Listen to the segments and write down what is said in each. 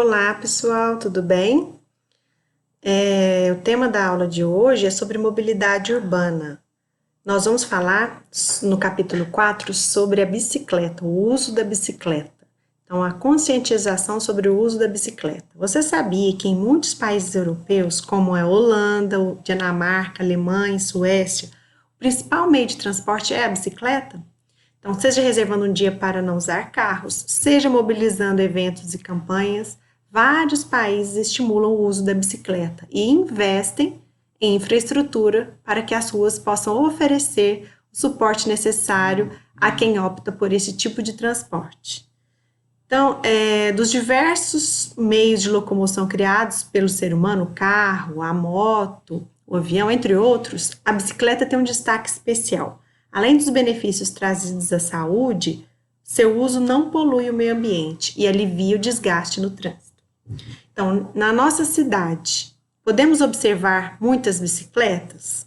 Olá, pessoal, tudo bem? O tema da aula de hoje é sobre mobilidade urbana. Nós vamos falar no capítulo 4 sobre a bicicleta, o uso da bicicleta. Então, a conscientização sobre o uso da bicicleta. Você sabia que em muitos países europeus, como a Holanda, Dinamarca, Alemanha e Suécia, o principal meio de transporte é a bicicleta? Então, seja reservando um dia para não usar carros, seja mobilizando eventos e campanhas, vários países estimulam o uso da bicicleta e investem em infraestrutura para que as ruas possam oferecer o suporte necessário a quem opta por esse tipo de transporte. Então, dos diversos meios de locomoção criados pelo ser humano, o carro, a moto, o avião, entre outros, a bicicleta tem um destaque especial. Além dos benefícios trazidos à saúde, seu uso não polui o meio ambiente e alivia o desgaste no trânsito. Então, na nossa cidade, podemos observar muitas bicicletas?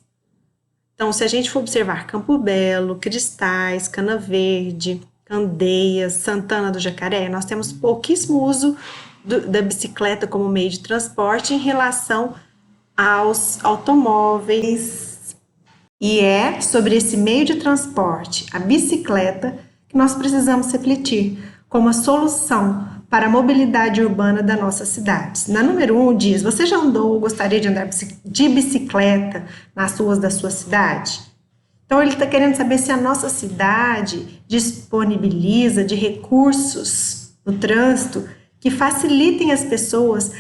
Então, se a gente for observar Campo Belo, Cristais, Cana Verde, Candeias, Santana do Jacaré, nós temos pouquíssimo uso da bicicleta como meio de transporte em relação aos automóveis. E é sobre esse meio de transporte, a bicicleta, que nós precisamos refletir como a solução para a mobilidade urbana da nossa cidade. Na número 1 diz, você já andou ou gostaria de andar de bicicleta nas ruas da sua cidade? Então ele está querendo saber se a nossa cidade disponibiliza de recursos no trânsito que facilitem as pessoas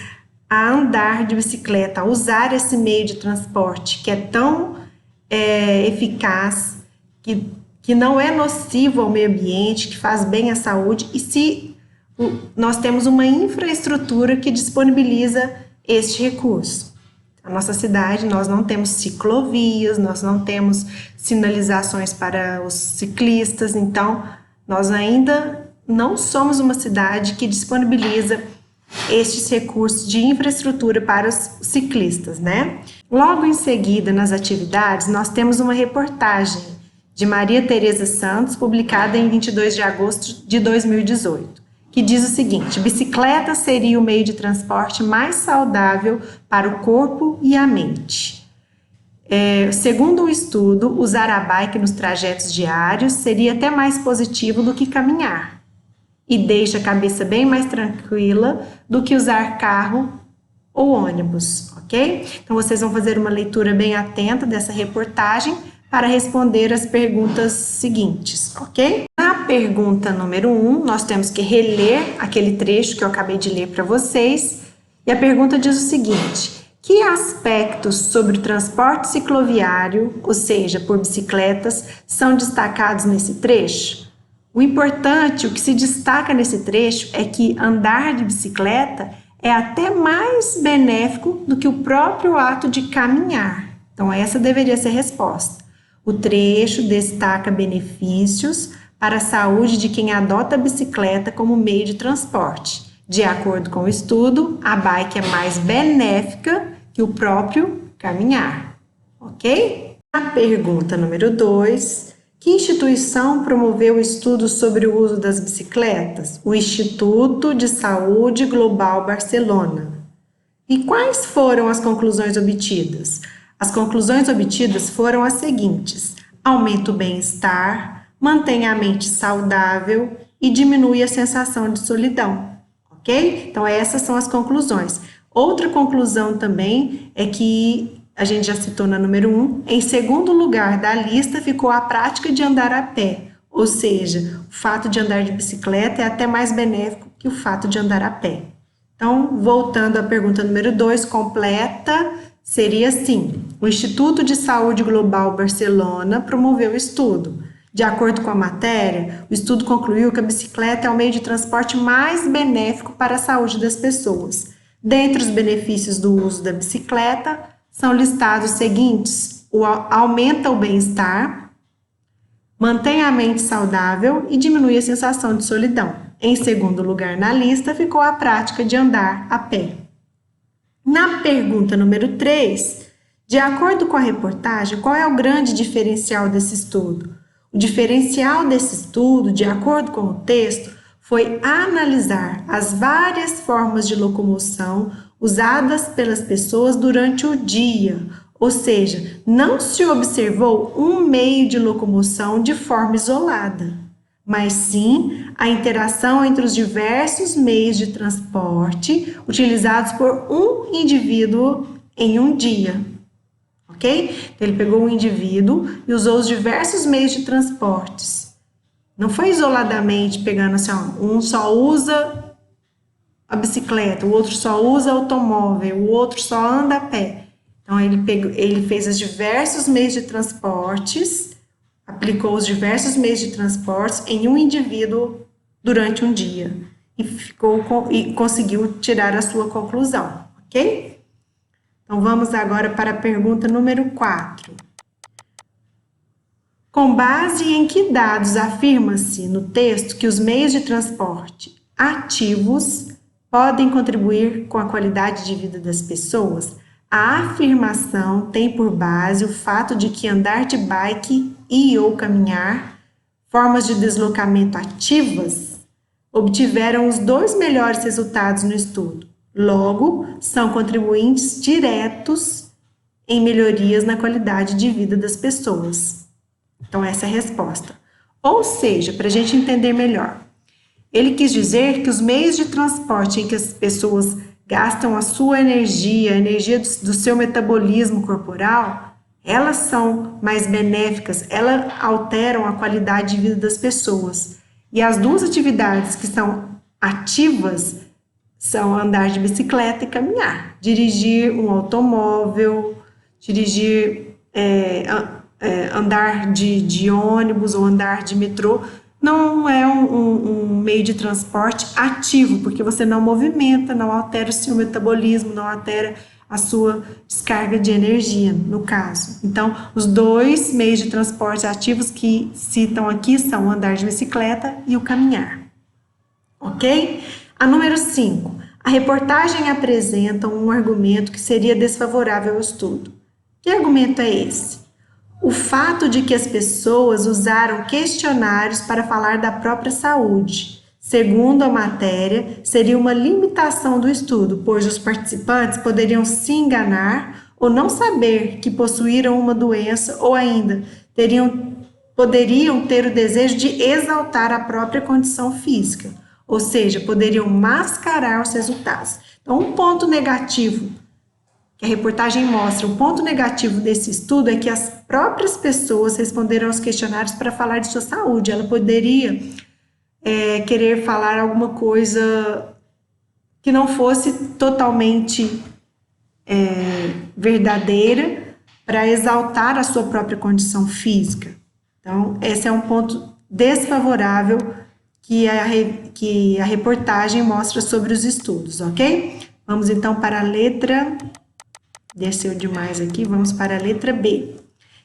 a andar de bicicleta, a usar esse meio de transporte que é tão eficaz, que não é nocivo ao meio ambiente, que faz bem à saúde, e se nós temos uma infraestrutura que disponibiliza este recurso. Na nossa cidade, nós não temos ciclovias, nós não temos sinalizações para os ciclistas, então nós ainda não somos uma cidade que disponibiliza estes recursos de infraestrutura para os ciclistas, né? Logo em seguida, nas atividades, nós temos uma reportagem de Maria Tereza Santos, publicada em 22 de agosto de 2018, que diz o seguinte: bicicleta seria o meio de transporte mais saudável para o corpo e a mente. Segundo um estudo, usar a bike nos trajetos diários seria até mais positivo do que caminhar e deixa a cabeça bem mais tranquila do que usar carro ou ônibus, ok? Então, vocês vão fazer uma leitura bem atenta dessa reportagem para responder as perguntas seguintes, ok? Na pergunta número 1, nós temos que reler aquele trecho que eu acabei de ler para vocês, e a pergunta diz o seguinte: que aspectos sobre o transporte cicloviário, ou seja, por bicicletas, são destacados nesse trecho? O importante, o que se destaca nesse trecho é que andar de bicicleta é até mais benéfico do que o próprio ato de caminhar. Então, essa deveria ser a resposta. O trecho destaca benefícios para a saúde de quem adota a bicicleta como meio de transporte. De acordo com o estudo, a bike é mais benéfica que o próprio caminhar. Ok? A pergunta número 2. Que instituição promoveu o estudo sobre o uso das bicicletas? O Instituto de Saúde Global Barcelona. E quais foram as conclusões obtidas? As conclusões obtidas foram as seguintes: aumenta o bem-estar, mantém a mente saudável e diminui a sensação de solidão. Ok? Então, essas são as conclusões. Outra conclusão também é que a gente já citou na número 1, em segundo lugar da lista ficou a prática de andar a pé, ou seja, o fato de andar de bicicleta é até mais benéfico que o fato de andar a pé. Então, voltando à pergunta número 2, completa, seria assim: o Instituto de Saúde Global Barcelona promoveu o estudo. De acordo com a matéria, o estudo concluiu que a bicicleta é o meio de transporte mais benéfico para a saúde das pessoas. Dentre os benefícios do uso da bicicleta, são listados os seguintes: aumenta o bem-estar, mantém a mente saudável e diminui a sensação de solidão. Em segundo lugar na lista ficou a prática de andar a pé. Na pergunta número 3, de acordo com a reportagem, qual é o grande diferencial desse estudo? O diferencial desse estudo, de acordo com o texto, foi analisar as várias formas de locomoção usadas pelas pessoas durante o dia, ou seja, não se observou um meio de locomoção de forma isolada, mas sim a interação entre os diversos meios de transporte utilizados por um indivíduo em um dia. Ok? Então, ele pegou um indivíduo e usou os diversos meios de transportes. Não foi isoladamente pegando assim, ó, um só usa a bicicleta, o outro só usa automóvel, o outro só anda a pé. Então, ele fez os diversos meios de transportes, aplicou os diversos meios de transportes em um indivíduo durante um dia e conseguiu tirar a sua conclusão, ok? Então, vamos agora para a pergunta número 4. Com base em que dados afirma-se no texto que os meios de transporte ativos podem contribuir com a qualidade de vida das pessoas? A afirmação tem por base o fato de que andar de bike e ou caminhar, formas de deslocamento ativas, obtiveram os 2 melhores resultados no estudo. Logo, são contribuintes diretos em melhorias na qualidade de vida das pessoas. Então, essa é a resposta. Ou seja, para a gente entender melhor, ele quis dizer que os meios de transporte em que as pessoas gastam a sua energia, a energia do seu metabolismo corporal, elas são mais benéficas, elas alteram a qualidade de vida das pessoas. E as 2 atividades que são ativas são andar de bicicleta e caminhar. Dirigir um automóvel, andar de ônibus ou andar de metrô, não é um meio de transporte ativo, porque você não movimenta, não altera o seu metabolismo, não altera a sua descarga de energia, no caso. Então, os 2 meios de transporte ativos que citam aqui são o andar de bicicleta e o caminhar. Ok? A número 5. A reportagem apresenta um argumento que seria desfavorável ao estudo. Que argumento é esse? O fato de que as pessoas usaram questionários para falar da própria saúde. Segundo a matéria, seria uma limitação do estudo, pois os participantes poderiam se enganar ou não saber que possuíram uma doença ou ainda poderiam ter o desejo de exaltar a própria condição física, ou seja, poderiam mascarar os resultados. Então, um ponto negativo que a reportagem mostra, o ponto negativo desse estudo é que as próprias pessoas responderam aos questionários para falar de sua saúde. Ela poderia querer falar alguma coisa que não fosse totalmente verdadeira para exaltar a sua própria condição física. Então, esse é um ponto desfavorável que a reportagem mostra sobre os estudos, ok? Vamos então para a letra... Desceu demais aqui, vamos para a letra B.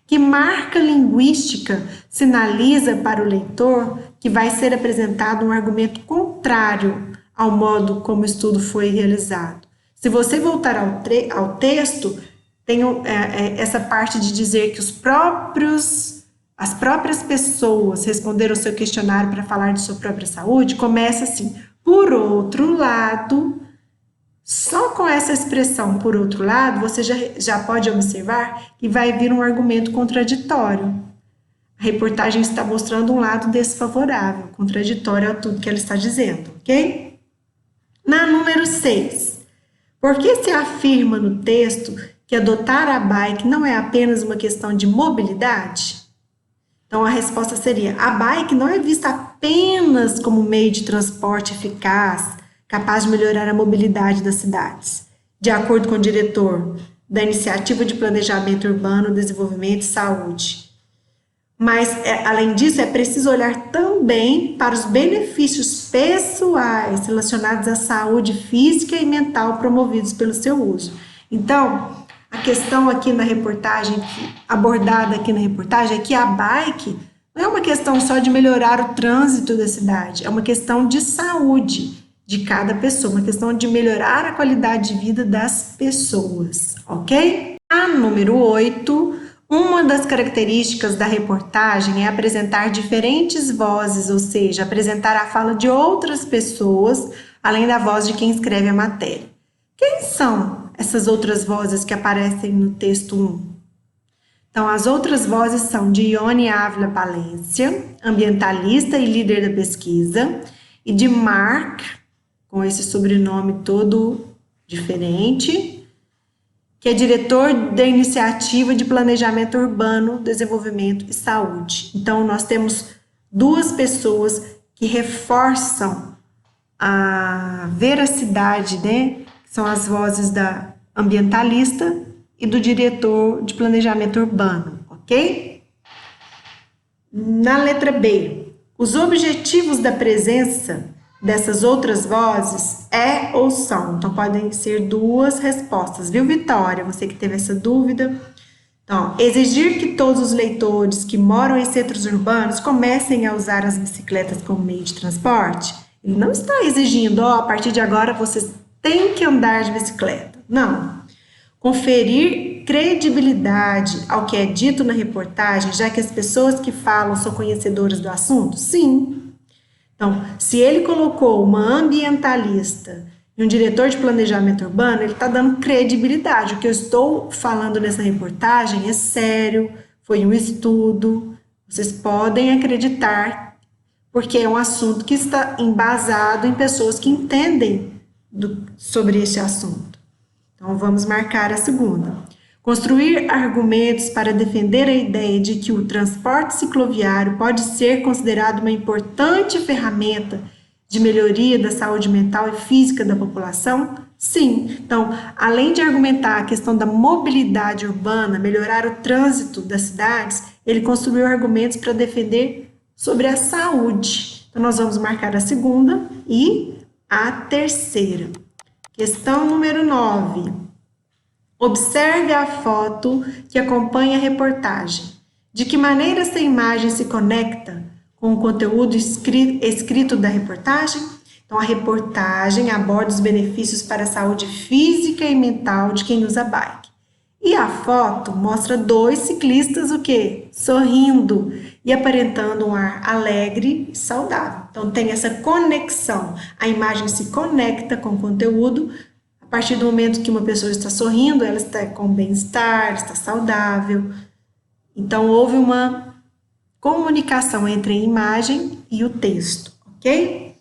Que marca linguística sinaliza para o leitor que vai ser apresentado um argumento contrário ao modo como o estudo foi realizado? Se você voltar ao texto, tem essa parte de dizer que as próprias pessoas responderam o seu questionário para falar de sua própria saúde, começa assim: por outro lado... Só com essa expressão, por outro lado, você já pode observar que vai vir um argumento contraditório. A reportagem está mostrando um lado desfavorável, contraditório a tudo que ela está dizendo, ok? Na número 6, por que se afirma no texto que adotar a bike não é apenas uma questão de mobilidade? Então, a resposta seria: a bike não é vista apenas como meio de transporte eficaz, capaz de melhorar a mobilidade das cidades. De acordo com o diretor da Iniciativa de Planejamento Urbano, Desenvolvimento e Saúde. Mas, além disso, é preciso olhar também para os benefícios pessoais relacionados à saúde física e mental promovidos pelo seu uso. Então, a questão aqui na reportagem, abordada aqui na reportagem, é que a bike não é uma questão só de melhorar o trânsito da cidade, é uma questão de saúde de cada pessoa, uma questão de melhorar a qualidade de vida das pessoas, ok? A número 8, Uma das características da reportagem é apresentar diferentes vozes, ou seja, apresentar a fala de outras pessoas, além da voz de quem escreve a matéria. Quem são essas outras vozes que aparecem no texto 1? Então, as outras vozes são de Ione Ávila Palência, ambientalista e líder da pesquisa, e de Mark, com esse sobrenome todo diferente, que é diretor da Iniciativa de Planejamento Urbano, Desenvolvimento e Saúde. Então, nós temos duas pessoas que reforçam a veracidade, né? São as vozes da ambientalista e do diretor de Planejamento Urbano, ok? Na letra B, os objetivos da presença dessas outras vozes é ou são. Então, podem ser duas respostas, viu, Vitória? Você que teve essa dúvida. Então, exigir que todos os leitores que moram em centros urbanos comecem a usar as bicicletas como meio de transporte. Ele não está exigindo, a partir de agora vocês têm que andar de bicicleta. Não. Conferir credibilidade ao que é dito na reportagem, já que as pessoas que falam são conhecedoras do assunto? Sim. Então, se ele colocou uma ambientalista e um diretor de planejamento urbano, ele está dando credibilidade. O que eu estou falando nessa reportagem é sério, foi um estudo, vocês podem acreditar, porque é um assunto que está embasado em pessoas que entendem sobre esse assunto. Então, vamos marcar a segunda. Construir argumentos para defender a ideia de que o transporte cicloviário pode ser considerado uma importante ferramenta de melhoria da saúde mental e física da população? Sim. Então, além de argumentar a questão da mobilidade urbana, melhorar o trânsito das cidades, ele construiu argumentos para defender sobre a saúde. Então, nós vamos marcar a segunda e a terceira. Questão número 9. Observe a foto que acompanha a reportagem. De que maneira essa imagem se conecta com o conteúdo escrito da reportagem? Então, a reportagem aborda os benefícios para a saúde física e mental de quem usa bike. E a foto mostra dois ciclistas, o quê? Sorrindo e aparentando um ar alegre e saudável. Então, tem essa conexão. A imagem se conecta com o conteúdo. A partir do momento que uma pessoa está sorrindo, ela está com bem-estar, está saudável. Então, houve uma comunicação entre a imagem e o texto, ok?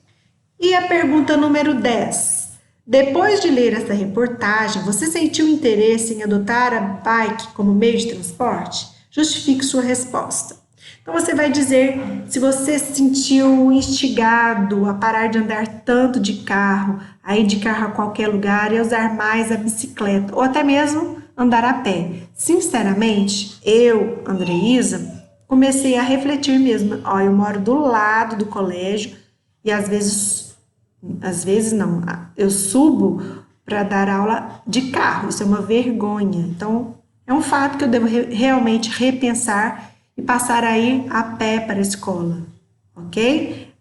E a pergunta número 10. Depois de ler essa reportagem, você sentiu interesse em adotar a bike como meio de transporte? Justifique sua resposta. Então, você vai dizer se você se sentiu instigado a parar de andar tanto de carro, a ir de carro a qualquer lugar e a usar mais a bicicleta, ou até mesmo andar a pé. Sinceramente, eu, Andreísa, comecei a refletir mesmo. Eu moro do lado do colégio e às vezes não, eu subo para dar aula de carro. Isso é uma vergonha. Então, é um fato que eu devo realmente repensar e passar a ir a pé para a escola, ok?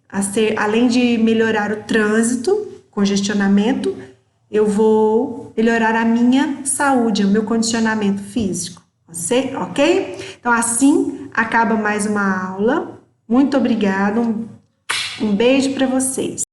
Além de melhorar o trânsito, congestionamento, eu vou melhorar a minha saúde, o meu condicionamento físico, ok? Então, assim acaba mais uma aula. Muito obrigada, um beijo para vocês.